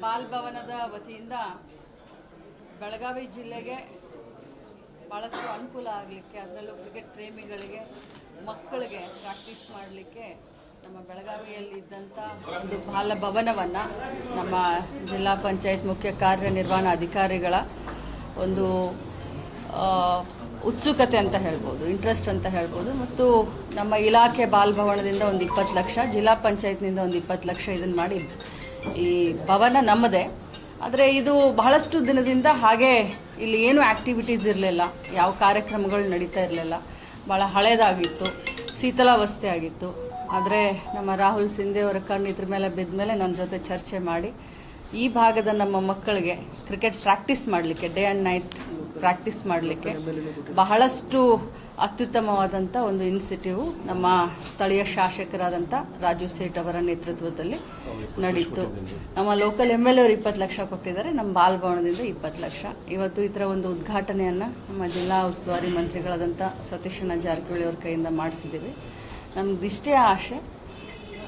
Ball ಭವನದ ವತಿಯಿಂದ ಬೆಳಗಾವಿ ಜಿಲ್ಲೆಗೆ ಭಾಳಷ್ಟು ಅನುಕೂಲ ಆಗಲಿಕ್ಕೆ, ಅದರಲ್ಲೂ ಕ್ರಿಕೆಟ್ ಪ್ರೇಮಿಗಳಿಗೆ, ಮಕ್ಕಳಿಗೆ ಪ್ರಾಕ್ಟೀಸ್ ಮಾಡಲಿಕ್ಕೆ ನಮ್ಮ ಬೆಳಗಾವಿಯಲ್ಲಿದ್ದಂಥ ಒಂದು ಬಾಲ ಭವನವನ್ನು ನಮ್ಮ ಜಿಲ್ಲಾ ಪಂಚಾಯತ್ ಮುಖ್ಯ ಕಾರ್ಯನಿರ್ವಹಣಾಧಿಕಾರಿಗಳ ಒಂದು ಉತ್ಸುಕತೆ ಅಂತ ಹೇಳ್ಬೋದು, ಇಂಟ್ರೆಸ್ಟ್ ಅಂತ ಹೇಳ್ಬೋದು. ಮತ್ತು ನಮ್ಮ ಇಲಾಖೆ ಬಾಲ್ ಭವನದಿಂದ ಒಂದು 20 ಲಕ್ಷ, ಜಿಲ್ಲಾ ಪಂಚಾಯತ್ನಿಂದ ಒಂದು 20 ಲಕ್ಷ ಇದನ್ನು ಮಾಡಿ ಈ ಭವನ ನಮ್ಮದೇ. ಆದರೆ ಇದು ಬಹಳಷ್ಟು ದಿನದಿಂದ ಹಾಗೆ ಇಲ್ಲಿ ಏನು ಆ್ಯಕ್ಟಿವಿಟೀಸ್ ಇರಲಿಲ್ಲ, ಯಾವ ಕಾರ್ಯಕ್ರಮಗಳು ನಡೀತಾ ಇರಲಿಲ್ಲ, ಭಾಳ ಹಳೇದಾಗಿತ್ತು, ಶೀತಲಾವಸ್ಥೆ ಆಗಿತ್ತು. ಆದರೆ ನಮ್ಮ ರಾಹುಲ್ ಸಿಂಧೆ ಅವರ ಕಣ್ಣು ಇದ್ರ ಮೇಲೆ ಬಿದ್ದ ಮೇಲೆ ನನ್ನ ಜೊತೆ ಚರ್ಚೆ ಮಾಡಿ ಈ ಭಾಗದ ನಮ್ಮ ಮಕ್ಕಳಿಗೆ ಕ್ರಿಕೆಟ್ ಪ್ರಾಕ್ಟೀಸ್ ಮಾಡಲಿಕ್ಕೆ, ಡೇ ಆ್ಯಂಡ್ ನೈಟ್ ಪ್ರಾಕ್ಟೀಸ್ ಮಾಡಲಿಕ್ಕೆ ಬಹಳಷ್ಟು ಅತ್ಯುತ್ತಮವಾದಂಥ ಒಂದು ಇನಿಷಿಯೇಟಿವ್ ನಮ್ಮ ಸ್ಥಳೀಯ ಶಾಸಕರಾದಂಥ ರಾಜು ಸೇಠ್ ಅವರ ನೇತೃತ್ವದಲ್ಲಿ ನಡೀತು. ನಮ್ಮ ಲೋಕಲ್ MLA ಅವರು 20 ಲಕ್ಷ ಕೊಟ್ಟಿದ್ದಾರೆ, ನಮ್ಮ ಬಾಲ್ ಭವನದಿಂದ 20 ಲಕ್ಷ. ಇವತ್ತು ಈ ಥರ ಒಂದು ಉದ್ಘಾಟನೆಯನ್ನು ನಮ್ಮ ಜಿಲ್ಲಾ ಉಸ್ತುವಾರಿ ಮಂತ್ರಿಗಳಾದಂಥ ಸತೀಶಣ್ಣ ಜಾರಕಿಹೊಳಿ ಅವ್ರ ಕೈಯಿಂದ ಮಾಡಿಸಿದ್ದೀವಿ. ನಮಗಿಷ್ಟೇ ಆಶೆ,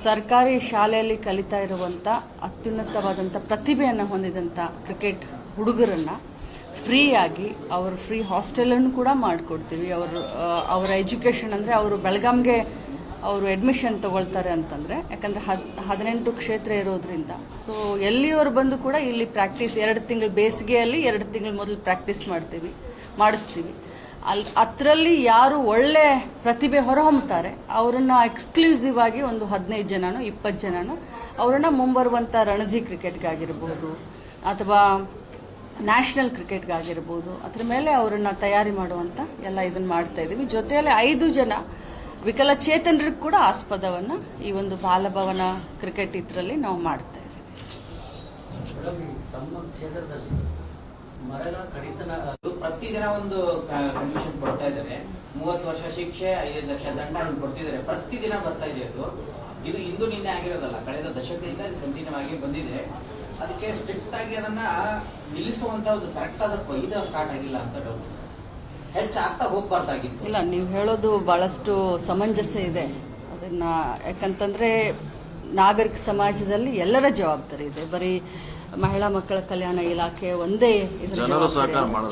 ಸರ್ಕಾರಿ ಶಾಲೆಯಲ್ಲಿ ಕಲಿತಾ ಇರುವಂಥ ಅತ್ಯುನ್ನತವಾದಂಥ ಪ್ರತಿಭೆಯನ್ನು ಹೊಂದಿದಂಥ ಕ್ರಿಕೆಟ್ ಹುಡುಗರನ್ನು ಫ್ರೀಯಾಗಿ ಅವರು ಫ್ರೀ ಹಾಸ್ಟೆಲನ್ನು ಕೂಡ ಮಾಡಿಕೊಡ್ತೀವಿ. ಅವರ ಎಜುಕೇಷನ್ ಅಂದರೆ ಅವರು ಬೆಳಗಾಂಗೆ ಅವರು ಅಡ್ಮಿಷನ್ ತೊಗೊಳ್ತಾರೆ ಅಂತಂದರೆ, ಯಾಕಂದರೆ 18 ಕ್ಷೇತ್ರ ಇರೋದ್ರಿಂದ ಸೊ ಎಲ್ಲಿಯವರು ಬಂದು ಕೂಡ ಇಲ್ಲಿ ಪ್ರಾಕ್ಟೀಸ್ 2 ತಿಂಗಳು ಬೇಸಿಗೆಯಲ್ಲಿ 2 ತಿಂಗಳು ಮೊದಲು ಪ್ರಾಕ್ಟೀಸ್ ಮಾಡಿಸ್ತೀವಿ. ಅದರಲ್ಲಿ ಯಾರು ಒಳ್ಳೆ ಪ್ರತಿಭೆ ಹೊರಹೊಮ್ಮುತ್ತಾರೆ ಅವರನ್ನು ಎಕ್ಸ್ಕ್ಲೂಸಿವ್ ಆಗಿ ಒಂದು 15 ಜನನೋ 20 ಜನನೋ ಅವರನ್ನು ಮುಂಬರುವಂಥ ರಣಜಿ ಕ್ರಿಕೆಟ್ಗಾಗಿರ್ಬೋದು ಅಥವಾ ನ್ಯಾಷನಲ್ ಕ್ರಿಕೆಟ್ಗಾಗಿರ್ಬೋದು ಅದ್ರ ಮೇಲೆ ಅವರನ್ನು ತಯಾರಿ ಮಾಡುವಂಥ ಎಲ್ಲ ಇದನ್ನು ಮಾಡ್ತಾ ಇದ್ದೀವಿ. ಜೊತೆಯಲ್ಲಿ 5 ಜನ ವಿಕಲಚೇತನರಿಗೆ ಕೂಡ ಆಸ್ಪದವನ್ನು ಈ ಒಂದು ಬಾಲಭವನ ಕ್ರಿಕೆಟ್ ಇದರಲ್ಲಿ ನಾವು ಮಾಡ್ತಾ ಇದ್ದೀವಿ. ಮರಗಳ ಕಡಿತನ ಪ್ರತಿದಿನ ಒಂದು ಕಂಡೀಷನ್ ಕೊಡ್ತಾ ಇದ್ದಾರೆ. 30 ವರ್ಷ ಶಿಕ್ಷೆ, 5 ಲಕ್ಷ ದಂಡ ಹಿಂಗೆ ಕೊಡ್ತಿದ್ದಾರೆ. ಪ್ರತಿದಿನ ಬರ್ತಾ ಇದೆ. ಇದು ಇಂದು ನಿನ್ನೆ ಆಗಿರೋದಲ್ಲ, ಕಳೆದ ದಶಕದಿಂದ ಇದು ಕಂಟಿನ್ಯೂ ಆಗಿ ಬಂದಿದೆ. ಅದಕ್ಕೆ ಸ್ಟ್ರಿಕ್ಟ್ ಆಗಿ ಅದನ್ನ ನಿಲ್ಲಿಸುವಂತ ಒಂದು ಕರೆಕ್ಟ್ ಆದ ಇದು ಸ್ಟಾರ್ಟ್ ಆಗಿಲ್ಲ ಅಂತ ಡೌಟ್. ಹೆಚ್ಚಾಗ್ತಾ ಹೋಗ್ಬಾರ್ದಾಗಿತ್ತು. ಇಲ್ಲ, ನೀವು ಹೇಳೋದು ಬಹಳಷ್ಟು ಸಮಂಜಸ ಇದೆ. ಅದನ್ನ ಯಾಕಂತಂದ್ರೆ ನಾಗರಿಕ ಸಮಾಜದಲ್ಲಿ ಎಲ್ಲರ ಜವಾಬ್ದಾರಿ ಇದೆ. ಬರೀ ಮಹಿಳಾ ಮಕ್ಕಳ ಕಲ್ಯಾಣ ಇಲಾಖೆ ಒಂದೇ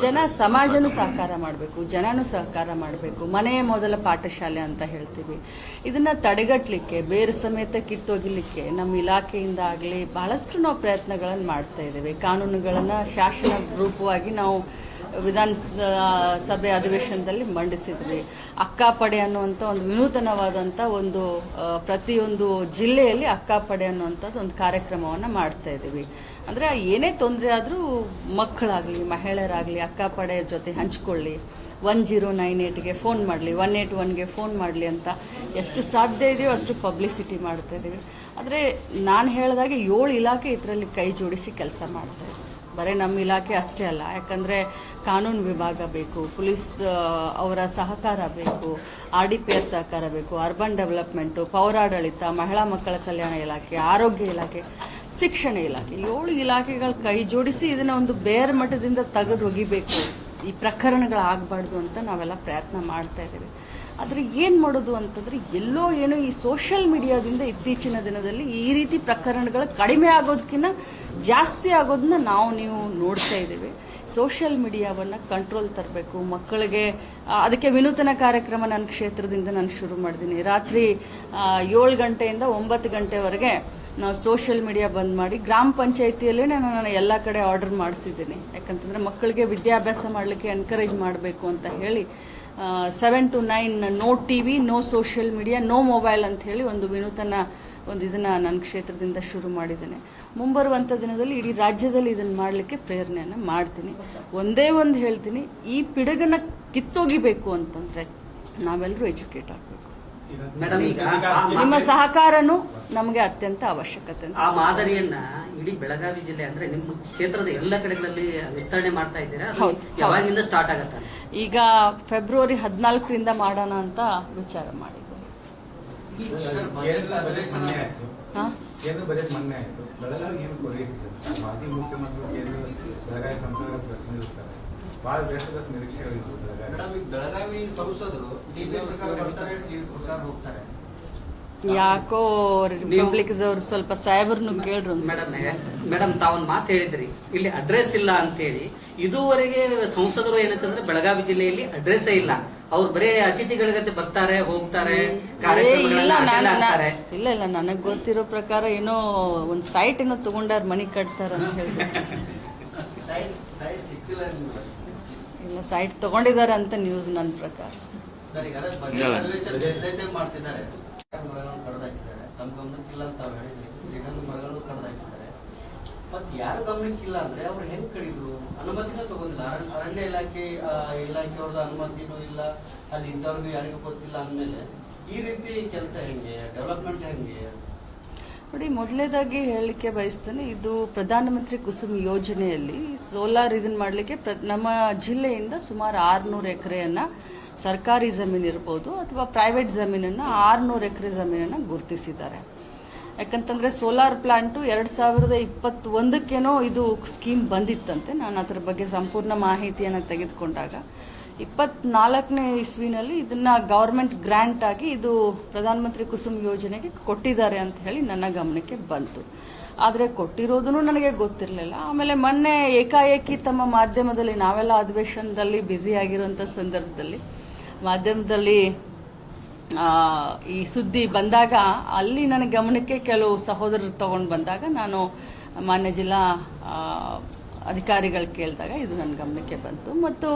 ಜನ ಸಮಾಜನೂ ಸಹಕಾರ ಮಾಡಬೇಕು, ಜನನೂ ಸಹಕಾರ ಮಾಡಬೇಕು. ಮನೆಯ ಮೊದಲ ಪಾಠಶಾಲೆ ಅಂತ ಹೇಳ್ತೀವಿ. ಇದನ್ನ ತಡೆಗಟ್ಟಲಿಕ್ಕೆ, ಬೇರೆ ಸಮೇತ ಕಿತ್ತೊಗಿಲಿಕ್ಕೆ ನಮ್ಮ ಇಲಾಖೆಯಿಂದ ಆಗಲಿ ಬಹಳಷ್ಟು ನಾವು ಪ್ರಯತ್ನಗಳನ್ನು ಮಾಡ್ತಾ ಇದ್ದೇವೆ. ಕಾನೂನುಗಳನ್ನು ಶಾಸನ ರೂಪವಾಗಿ ನಾವು ವಿಧಾನಸಭೆ ಅಧಿವೇಶನದಲ್ಲಿ ಮಂಡಿಸಿದ್ವಿ. ಅಕ್ಕಾಪಡೆ ಅನ್ನುವಂಥ ಒಂದು ವಿನೂತನವಾದಂಥ ಒಂದು ಪ್ರತಿಯೊಂದು ಜಿಲ್ಲೆಯಲ್ಲಿ ಅಕ್ಕಾಪಡೆ ಅನ್ನುವಂಥದ್ದು ಒಂದು ಕಾರ್ಯಕ್ರಮವನ್ನು ಮಾಡ್ತಾ ಇದ್ದೀವಿ. ಅಂದರೆ ಏನೇ ತೊಂದರೆ ಆದರೂ ಮಕ್ಕಳಾಗಲಿ ಮಹಿಳೆಯರಾಗಲಿ ಅಕ್ಕಾಪಡೆ ಜೊತೆ ಹಂಚ್ಕೊಳ್ಳಿ, 1098ಗೆ ಫೋನ್ ಮಾಡಲಿ, 181ಗೆ ಫೋನ್ ಮಾಡಲಿ ಅಂತ ಎಷ್ಟು ಸಾಧ್ಯ ಇದೆಯೋ ಅಷ್ಟು ಪಬ್ಲಿಸಿಟಿ ಮಾಡ್ತಾ ಇದ್ದೀವಿ. ಆದರೆ ನಾನು ಹೇಳಿದಾಗೆ 7 ಇಲಾಖೆ ಇದರಲ್ಲಿ ಕೈ ಜೋಡಿಸಿ ಕೆಲಸ ಮಾಡ್ತಾ ಇದ್ದೀವಿ. ಬರೀ ನಮ್ಮ ಇಲಾಖೆ ಅಷ್ಟೇ ಅಲ್ಲ, ಯಾಕಂದರೆ ಕಾನೂನು ವಿಭಾಗ ಬೇಕು, ಪೊಲೀಸ್ ಅವರ ಸಹಕಾರ ಬೇಕು, RDPR ಸಹಕಾರ ಬೇಕು, ಅರ್ಬನ್ ಡೆವಲಪ್ಮೆಂಟು, ಪೌರಾಡಳಿತ, ಮಹಿಳಾ ಮಕ್ಕಳ ಕಲ್ಯಾಣ ಇಲಾಖೆ, ಆರೋಗ್ಯ ಇಲಾಖೆ, ಶಿಕ್ಷಣ ಇಲಾಖೆ, 7 ಇಲಾಖೆಗಳ ಕೈ ಜೋಡಿಸಿ ಇದನ್ನು ಒಂದು ಬೇರೆ ಮಟ್ಟದಿಂದ ತೆಗೆದು ಒಗಿಬೇಕು, ಈ ಪ್ರಕರಣಗಳಾಗಬಾರ್ದು ಅಂತ ನಾವೆಲ್ಲ ಪ್ರಯತ್ನ ಮಾಡ್ತಾ ಇದ್ದೀವಿ. ಆದರೆ ಏನು ಮಾಡೋದು ಅಂತಂದರೆ ಎಲ್ಲೋ ಏನೋ ಈ ಸೋಷಿಯಲ್ ಮೀಡಿಯಾದಿಂದ ಇತ್ತೀಚಿನ ದಿನದಲ್ಲಿ ಈ ರೀತಿ ಪ್ರಕರಣಗಳು ಕಡಿಮೆ ಆಗೋದಕ್ಕಿಂತ ಜಾಸ್ತಿ ಆಗೋದನ್ನ ನೀವು ನೋಡ್ತಾ ಇದ್ದೀವಿ. ಸೋಷಿಯಲ್ ಮೀಡಿಯಾವನ್ನು ಕಂಟ್ರೋಲ್ ತರಬೇಕು. ಮಕ್ಕಳಿಗೆ ಅದಕ್ಕೆ ವಿನೂತನ ಕಾರ್ಯಕ್ರಮ ನನ್ನ ಕ್ಷೇತ್ರದಿಂದ ನಾನು ಶುರು ಮಾಡಿದ್ದೀನಿ. ರಾತ್ರಿ 7 ಗಂಟೆಯಿಂದ 9 ಗಂಟೆವರೆಗೆ ನಾವು ಸೋಷಿಯಲ್ ಮೀಡಿಯಾ ಬಂದ್ ಮಾಡಿ ಗ್ರಾಮ ಪಂಚಾಯಿತಿಯಲ್ಲೇ ನಾನು ಎಲ್ಲ ಕಡೆ ಆರ್ಡರ್ ಮಾಡಿಸಿದ್ದೀನಿ. ಯಾಕಂತಂದರೆ ಮಕ್ಕಳಿಗೆ ವಿದ್ಯಾಭ್ಯಾಸ ಮಾಡಲಿಕ್ಕೆ ಎನ್ಕರೇಜ್ ಮಾಡಬೇಕು ಅಂತ ಹೇಳಿ 7 to 9 no TV, no social media, no mobile ಅಂತ ಹೇಳಿ ಒಂದು ವಿನೂತನ ಒಂದು ಇದನ್ನು ನನ್ನ ಕ್ಷೇತ್ರದಿಂದ ಶುರು ಮಾಡಿದ್ದೇನೆ. ಮುಂಬರುವಂಥ ದಿನದಲ್ಲಿ ಇಡೀ ರಾಜ್ಯದಲ್ಲಿ ಇದನ್ನು ಮಾಡಲಿಕ್ಕೆ ಪ್ರೇರಣೆಯನ್ನು ಮಾಡ್ತೀನಿ. ಒಂದೇ ಒಂದು ಹೇಳ್ತೀನಿ, ಈ ಪಿಡುಗನ್ನು ಕಿತ್ತೊಗಿಬೇಕು ಅಂತಂದರೆ ನಾವೆಲ್ಲರೂ ಎಜುಕೇಟ್ ಆಗಬೇಕು. ನಿಮ್ಮ ಸಹಕಾರನೂ ನಮಗೆ ಅತ್ಯಂತ ಅವಶ್ಯಕತೆ. ಆ ಮಾದರಿಯನ್ನ ಇಡೀ ಬೆಳಗಾವಿ ಜಿಲ್ಲೆ ಅಂದ್ರೆ ನಿಮ್ಮ ಕ್ಷೇತ್ರದ ಎಲ್ಲ ಕಡೆಗಳಲ್ಲಿ ವಿಸ್ತರಣೆ ಮಾಡ್ತಾ ಇದ್ದೀರಾ? ಯಾವಾಗಿಂದ ಸ್ಟಾರ್ಟ್ ಆಗತ್ತೆ? ಈಗ ಫೆಬ್ರವರಿ 14ರಿಂದ ಮಾಡೋಣ ಅಂತ ವಿಚಾರ ಮಾಡಿದ್ದೀನಿ. ಬೆಳಗಾವಿ ಸಂಸದರು ಹೋಗ್ತಾರೆ. ಯಾಕೋ ರಿಪಬ್ಲಿಕ್ದವ್ರು ಸ್ವಲ್ಪ ಸಾಹೇಬ್ರನ್ನು ಕೇಳ್ರು ಅನ್ಸುತ್ತೆ. ಮೇಡಮ್ ತಾವೊಂದು ಮಾತು ಹೇಳಿದ್ರಿ, ಇಲ್ಲಿ ಅಡ್ರೆಸ್ ಇಲ್ಲ ಅಂತ ಹೇಳಿ. ಇದುವರೆಗೆ ಸಂಸದರು ಏನಂತಂದ್ರೆ ಬೆಳಗಾವಿ ಜಿಲ್ಲೆಯಲ್ಲಿ ಅಡ್ರೆಸ್ ಇಲ್ಲ. ಅವ್ರು ಬರೇ ಅತಿಥಿಗಳ ಬರ್ತಾರೆ ಹೋಗ್ತಾರೆ, ಕಾರ್ಯಕ್ರಮಗಳನ್ನ attend ಆಗ್ತಾರೆ. ಇಲ್ಲ ನನಗ್ ಗೊತ್ತಿರೋ ಪ್ರಕಾರ ಏನೋ ಒಂದ್ ಸೈಟ್ ಏನೋ ತಗೊಂಡಾರ ಮನಿ ಕಟ್ತಾರ ಅಂತ ಹೇಳಿ. ಇಲ್ಲ ಸೈಟ್ ತಗೊಂಡಿದ್ದಾರೆ ಅಂತ ನ್ಯೂಸ್ ನನ್ನ ಪ್ರಕಾರ. ಮಾಡ್ತಿದ್ದಾರೆ ಮರಗಳನ್ನು ಕಡ್ದಾಕಿದ್ದಾರೆ. ತಮ್ಮ ಗಮನಕ್ಕಿಲ್ಲ ಅಂತ ತಾವು ಹೇಳಿದ್ರಿ. ಶ್ರೀಗಂಧ ಮರಗಳು ಕಡ್ದಾಕಿದ್ದಾರೆ. ಮತ್ ಯಾರು ಗಮನಕ್ಕಿಲ್ಲ ಅಂದ್ರೆ ಅವ್ರು ಹೆಂಗ್ ಕಡಿದ್ರು? ಅನುಮತಿನೂ ತಗೋದಿಲ್ಲ. ಅರಣ್ಯ ಇಲಾಖೆಯವ್ರದ್ದು ಅನುಮತಿನೂ ಇಲ್ಲ, ಅಲ್ಲಿ ಇದ್ದವ್ರಿಗೂ ಯಾರಿಗೂ ಗೊತ್ತಿಲ್ಲ ಅಂದ್ಮೇಲೆ ಈ ರೀತಿ ಕೆಲಸ ಹೆಂಗೆ, ಡೆವಲಪ್ಮೆಂಟ್ ಹೆಂಗೆ? ನೋಡಿ, ಮೊದಲನೇದಾಗಿ ಹೇಳಲಿಕ್ಕೆ ಬಯಸ್ತೇನೆ, ಇದು ಪ್ರಧಾನಮಂತ್ರಿ ಕುಸುಮ್ ಯೋಜನೆಯಲ್ಲಿ ಸೋಲಾರ್ ಇದನ್ನ ಮಾಡಲಿಕ್ಕೆ ನಮ್ಮ ಜಿಲ್ಲೆಯಿಂದ ಸುಮಾರು 600 ಎಕರೆಯನ್ನ ಸರ್ಕಾರಿ ಜಮೀನು ಇರ್ಬೋದು ಅಥವಾ ಪ್ರೈವೇಟ್ ಜಮೀನನ್ನು 600 ಎಕರೆ ಜಮೀನನ್ನು ಗುರುತಿಸಿದ್ದಾರೆ. ಯಾಕಂತಂದ್ರೆ ಸೋಲಾರ್ ಪ್ಲಾಂಟು 2021ಕ್ಕೇನೋ ಇದು ಸ್ಕೀಮ್ ಬಂದಿತ್ತಂತೆ. ನಾನು ಅದರ ಬಗ್ಗೆ ಸಂಪೂರ್ಣ ಮಾಹಿತಿಯನ್ನು ತೆಗೆದುಕೊಂಡಾಗ 24ನೇ ಇಸ್ವಿನಲ್ಲಿ ಇದನ್ನ ಗವರ್ಮೆಂಟ್ ಗ್ರಾಂಟ್ ಆಗಿ ಇದು ಪ್ರಧಾನಮಂತ್ರಿ ಕುಸುಮ್ ಯೋಜನೆಗೆ ಕೊಟ್ಟಿದ್ದಾರೆ ಅಂತ ಹೇಳಿ ನನ್ನ ಗಮನಕ್ಕೆ ಬಂತು. ಆದರೆ ಕೊಟ್ಟಿರೋದನ್ನು ನನಗೆ ಗೊತ್ತಿರಲಿಲ್ಲ. ಆಮೇಲೆ ಮೊನ್ನೆ ಏಕಾಏಕಿ ತಮ್ಮ ಮಾಧ್ಯಮದಲ್ಲಿ, ನಾವೆಲ್ಲ ಅಧಿವೇಶನದಲ್ಲಿ ಬ್ಯುಸಿ ಆಗಿರುವಂಥ ಸಂದರ್ಭದಲ್ಲಿ ಮಾಧ್ಯಮದಲ್ಲಿ ಈ ಸುದ್ದಿ ಬಂದಾಗ ಅಲ್ಲಿ ನನ್ನ ಗಮನಕ್ಕೆ ಕೆಲವು ಸಹೋದರರು ತಗೊಂಡು ಬಂದಾಗ ನಾನು ಮಾನ್ಯ ಜಿಲ್ಲಾ ಅಧಿಕಾರಿಗಳು ಕೇಳಿದಾಗ ಇದು ನನ್ನ ಗಮನಕ್ಕೆ ಬಂತು. ಮತ್ತು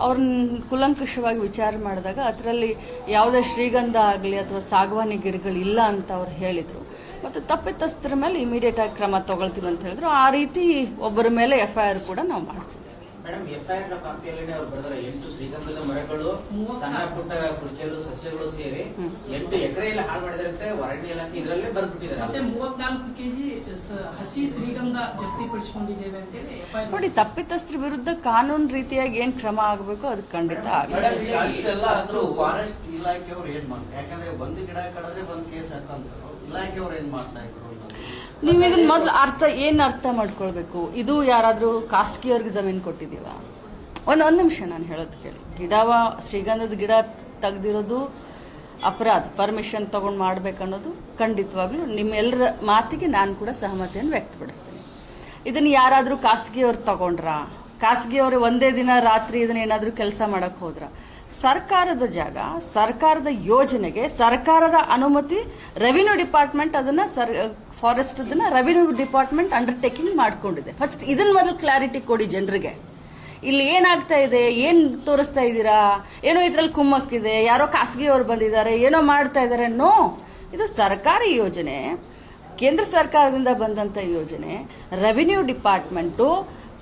ಅವ್ರನ್ನ ಕುಲಂಕುಷವಾಗಿ ವಿಚಾರ ಮಾಡಿದಾಗ ಅದರಲ್ಲಿ ಯಾವುದೇ ಶ್ರೀಗಂಧ ಆಗಲಿ ಅಥವಾ ಸಾಗವಾನಿ ಗಿಡಗಳಿಲ್ಲ ಅಂತ ಅವ್ರು ಹೇಳಿದರು. ಮತ್ತು ತಪ್ಪಿತಸ್ಥರ ಮೇಲೆ ಇಮಿಡಿಯೇಟ್ ಆಗಿ ಕ್ರಮ ತಗೊಳ್ತೀವಿ ಅಂತ ಹೇಳಿದ್ರು. ಆ ರೀತಿ ಒಬ್ಬರ ಮೇಲೆ FIR ಕೂಡ ನಾವು ಮಾಡಿಸಿದ್ವಿ. ಮೇಡಮ್, FIR ನ ಕಾಪಿಯಲ್ಲಿ ಅವ್ರು ಬರೆದಾರೆ 8 ಶ್ರೀಗಂಧದ ಮರಗಳು, ಸಣ್ಣ ಪುಟ್ಟ ಕುರ್ಚಿಯಲು ಸಸ್ಯಗಳು ಸೇರಿ 8 ಎಕರೆಯಲ್ಲಿ ಹಾಳು ಮಾಡಿದಾರಂತೆ. ಅರಣ್ಯ ಇಲಾಖೆ ಇದರಲ್ಲೇ ಬರ್ಬಿಟ್ಟಿದ್ದಾರೆ. ಮತ್ತೆ 34 ಕೆಜಿ ಹಸಿ ಶ್ರೀಗಂಧ ಜಪ್ತಿಪಡಿಸಿಕೊಂಡಿದ್ದೇವೆ ಅಂತ ಹೇಳಿ FIR. ನೋಡಿ, ತಪ್ಪಿತಸ್ಥರ ವಿರುದ್ಧ ಕಾನೂನು ರೀತಿಯಾಗಿ ಏನ್ ಕ್ರಮ ಆಗಬೇಕು ಅದು ಖಂಡಿತ ಆಗುತ್ತೆ. ಫಾರೆಸ್ಟ್ ಇಲಾಖೆಯವ್ರು ಏನ್ ಮಾಡ್ತಾರೆ? ಯಾಕಂದ್ರೆ ಒಂದು ಗಿಡ ಕಡಿದ್ರೆ ಒಂದ್ ಕೇಸ್ ಹಾಕಂತಾರೆ. ಇಲಾಖೆಯವ್ರು ಏನ್ ಮಾಡ್ತಾ ಇದ್ರು? ನೀವು ಇದನ್ನ ಮೊದಲು ಅರ್ಥ ಮಾಡ್ಕೊಳ್ಬೇಕು. ಇದು ಯಾರಾದ್ರೂ ಖಾಸಗಿಯವ್ರಿಗೆ ಜಮೀನು ಕೊಟ್ಟಿದೀವ? ಒಂದು ನಿಮಿಷ ನಾನು ಹೇಳೋದು ಕೇಳಿ. ಶ್ರೀಗಂಧದ ಗಿಡ ತೆಗ್ದಿರೋದು ಅಪರಾಧ. ಪರ್ಮಿಷನ್ ತಗೊಂಡು ಮಾಡ್ಬೇಕನ್ನೋದು ಖಂಡಿತವಾಗ್ಲೂ ನಿಮ್ಮೆಲ್ಲರ ಮಾತಿಗೆ ನಾನು ಕೂಡ ಸಹಮತಿಯನ್ನು ವ್ಯಕ್ತಪಡಿಸ್ತೇನೆ. ಇದನ್ನ ಯಾರಾದ್ರೂ ಖಾಸಗಿಯವ್ರು ತಗೊಂಡ್ರ? ಖಾಸಗಿಯವರು ಒಂದೇ ದಿನ ರಾತ್ರಿ ಇದನ್ನ ಏನಾದ್ರೂ ಕೆಲಸ ಮಾಡಕ್ ಹೋದ್ರ? ಸರ್ಕಾರದ ಜಾಗ, ಸರ್ಕಾರದ ಯೋಜನೆಗೆ ಸರ್ಕಾರದ ಅನುಮತಿ, ರೆವಿನ್ಯೂ ಡಿಪಾರ್ಟ್ಮೆಂಟ್ ಅದನ್ನ ಫಾರೆಸ್ಟ್ ಅದನ್ನ ರೆವಿನ್ಯೂ ಡಿಪಾರ್ಟ್ಮೆಂಟ್ ಅಂಡರ್ಟೇಕಿಂಗ್ ಮಾಡ್ಕೊಂಡಿದೆ. ಫಸ್ಟ್ ಇದನ್ನ ಮೊದಲು ಕ್ಲಾರಿಟಿ ಕೊಡಿ ಜನರಿಗೆ. ಇಲ್ಲಿ ಏನಾಗ್ತಾ ಇದೆ, ಏನ್ ತೋರಿಸ್ತಾ ಇದ್ದೀರಾ, ಏನೋ ಇದ್ರಲ್ಲಿ ಕುಮ್ಮಕ್ಕಿದೆ, ಯಾರೋ ಖಾಸಗಿಯವರು ಬಂದಿದ್ದಾರೆ, ಏನೋ ಮಾಡ್ತಾ ಇದ್ದಾರೆ. ನೋ, ಇದು ಸರ್ಕಾರಿ ಯೋಜನೆ, ಕೇಂದ್ರ ಸರ್ಕಾರದಿಂದ ಬಂದಂತ ಯೋಜನೆ. ರೆವಿನ್ಯೂ ಡಿಪಾರ್ಟ್ಮೆಂಟು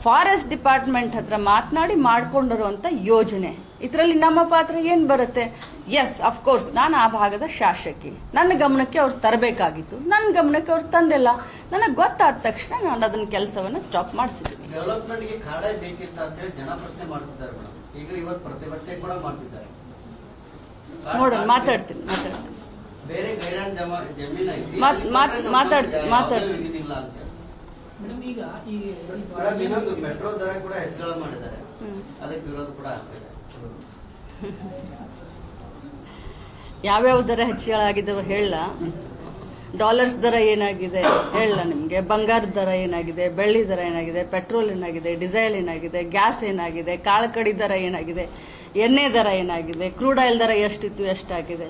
ಫಾರೆಸ್ಟ್ ಡಿಪಾರ್ಟ್ಮೆಂಟ್ ಹತ್ರ ಮಾತನಾಡಿ ಮಾಡ್ಕೊಂಡಿರುವಂತ ಯೋಜನೆ. ಇದರಲ್ಲಿ ನಮ್ಮ ಪಾತ್ರ ಏನ್ ಬರುತ್ತೆ? ಎಸ್, ಅಫ್ಕೋರ್ಸ್ ನಾನು ಆ ಭಾಗದ ಶಾಸಕಿ, ನನ್ನ ಗಮನಕ್ಕೆ ಅವ್ರು ತರಬೇಕಾಗಿತ್ತು, ನನ್ನ ಗಮನಕ್ಕೆ ಅವ್ರು ತಂದಿಲ್ಲ. ನನಗೆ ಗೊತ್ತಾದ ತಕ್ಷಣ ನಾನು ಅದನ್ನ ಕೆಲಸವನ್ನ ಸ್ಟಾಪ್ ಮಾಡಿಸಿದ್ದೀನಿ. ಡೆವಲಪ್ಮೆಂಟ್ಗೆ ಕಾಡೇ ಬೇಕಿತ್ತ ಅಂತ ಹೇಳಿ ಜನ ಪ್ರಶ್ನೆ ಮಾಡ್ತಿದ್ದಾರೆ ಮೇಡಮ್. ಈಗ ಇವತ್ತು ಪ್ರತಿಭಟನೆ ಕೂಡ ಮಾಡ್ತಿದ್ದಾರೆ. ನೋಡೋಣ, ಮಾತಾಡ್ತೀನಿ. ಬೇರೆ ಗೈರಾನ್ ಜಮೀನ್ ಐತಿ, ಮಾತಾಡ್ತೀನಿ. ಇದಿಲ್ಲ ಅಂತ ಹೇಳಿ. ಮೇಡಮ್, ಈಗ ಇನ್ನೊಂದು ಮೆಟ್ರೋ ದರ ಕೂಡ ಹೆಚ್ಚಳ ಮಾಡಿದ್ದಾರೆ, ಅದಕ್ಕೆ ವಿರೋಧ ಕೂಡ ಆಗ್ತಿದೆ. ಯಾವ್ಯಾವ ದರ ಹೆಚ್ಚಳ ಆಗಿದ್ದಾವೆ ಹೇಳ? ಡಾಲರ್ಸ್ ದರ ಏನಾಗಿದೆ ಹೇಳ ನಿಮ್ಗೆ? ಬಂಗಾರದ ದರ ಏನಾಗಿದೆ? ಬೆಳ್ಳಿ ದರ ಏನಾಗಿದೆ? ಪೆಟ್ರೋಲ್ ಏನಾಗಿದೆ? ಡೀಸೆಲ್ ಏನಾಗಿದೆ? ಗ್ಯಾಸ್ ಏನಾಗಿದೆ? ಕಾಳುಕಡಿ ದರ ಏನಾಗಿದೆ? ಎಣ್ಣೆ ದರ ಏನಾಗಿದೆ? ಕ್ರೂಡ್ ಆಯಿಲ್ ದರ ಎಷ್ಟಿತ್ತು, ಎಷ್ಟಾಗಿದೆ?